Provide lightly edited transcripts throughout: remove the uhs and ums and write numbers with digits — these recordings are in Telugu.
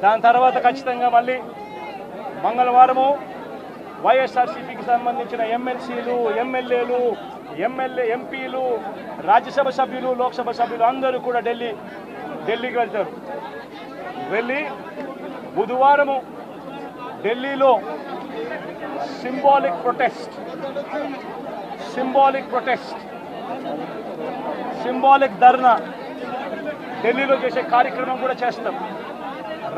దాని తర్వాత ఖచ్చితంగా మళ్ళీ మంగళవారము వైఎస్ఆర్సీపీకి సంబంధించిన ఎమ్మెల్సీలు, ఎమ్మెల్యేలు, ఎంపీలు, రాజ్యసభ సభ్యులు, లోక్సభ సభ్యులు అందరూ కూడా ఢిల్లీకి వెళ్తారు. వెళ్ళి బుధవారము ఢిల్లీలో సింబాలిక్ ప్రొటెస్ట్, సింబాలిక్ ధర్నా ఢిల్లీలో చేసే కార్యక్రమం కూడా చేస్తాం.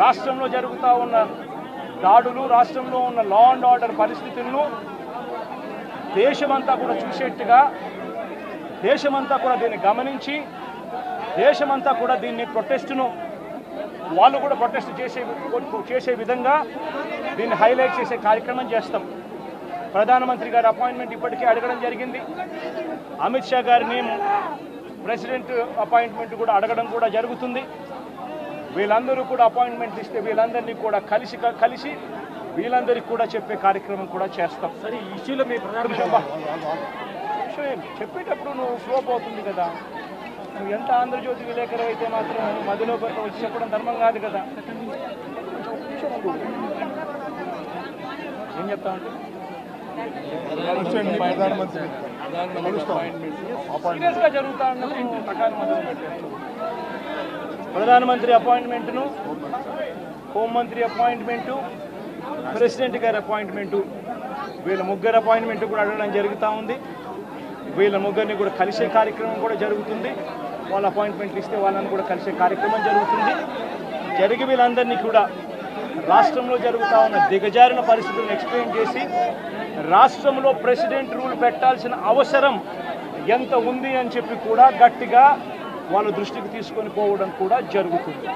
రాష్ట్రంలో జరుగుతూ ఉన్న దాడులు, రాష్ట్రంలో ఉన్న లా అండ్ ఆర్డర్ పరిస్థితులను దేశమంతా కూడా చూసేట్టుగా, దేశమంతా కూడా దీన్ని గమనించి, దేశమంతా కూడా దీన్ని ప్రొటెస్ట్ను వాళ్ళు కూడా ప్రొటెస్ట్ చేసే విధంగా దీన్ని హైలైట్ చేసే కార్యక్రమం చేస్తాం. ప్రధానమంత్రి గారి అపాయింట్మెంట్ ఇప్పటికే అడగడం జరిగింది. అమిత్ షా గారిని ప్రెసిడెంట్ అపాయింట్మెంట్ కూడా అడగడం కూడా జరుగుతుంది. వీళ్ళందరూ కూడా అపాయింట్మెంట్ ఇస్తే వీళ్ళందరినీ కూడా కలిసి వీళ్ళందరికీ కూడా చెప్పే కార్యక్రమం కూడా చేస్తాం. సరే, ఈ ఇష్యూలో మీ చెప్పేటప్పుడు నువ్వు ఫ్లో అవుతుంది కదా. నువ్వు ఎంత ఆంధ్రజ్యోతి విలేకరు అయితే మాత్రం మధ్యలో వచ్చి చెప్పడం ధర్మం కాదు కదా. ఏం చెప్తామంటే సీరియస్గా జరుగుతా ఉన్నప్పుడు ప్రకారం మొదలు పెట్టారు. ప్రధానమంత్రి అపాయింట్మెంటును, హోంమంత్రి అపాయింట్మెంటు, ప్రెసిడెంట్ గారి అపాయింట్మెంటు, వీళ్ళ ముగ్గురు అపాయింట్మెంట్ కూడా అడగడం జరుగుతూ ఉంది. వీళ్ళ ముగ్గురిని కూడా కలిసే కార్యక్రమం కూడా జరుగుతుంది. వాళ్ళ అపాయింట్మెంట్లు ఇస్తే వాళ్ళని కూడా కలిసే కార్యక్రమం జరుగుతుంది. జరిగి వీళ్ళందరినీ కూడా రాష్ట్రంలో జరుగుతూ ఉన్న దిగజారిన పరిస్థితులను ఎక్స్ప్లెయిన్ చేసి రాష్ట్రంలో ప్రెసిడెంట్ రూల్ పెట్టాల్సిన అవసరం ఎంత ఉంది అని చెప్పి కూడా గట్టిగా వాళ్ళ దృష్టికి తీసుకొని పోవడం కూడా జరుగుతుంది.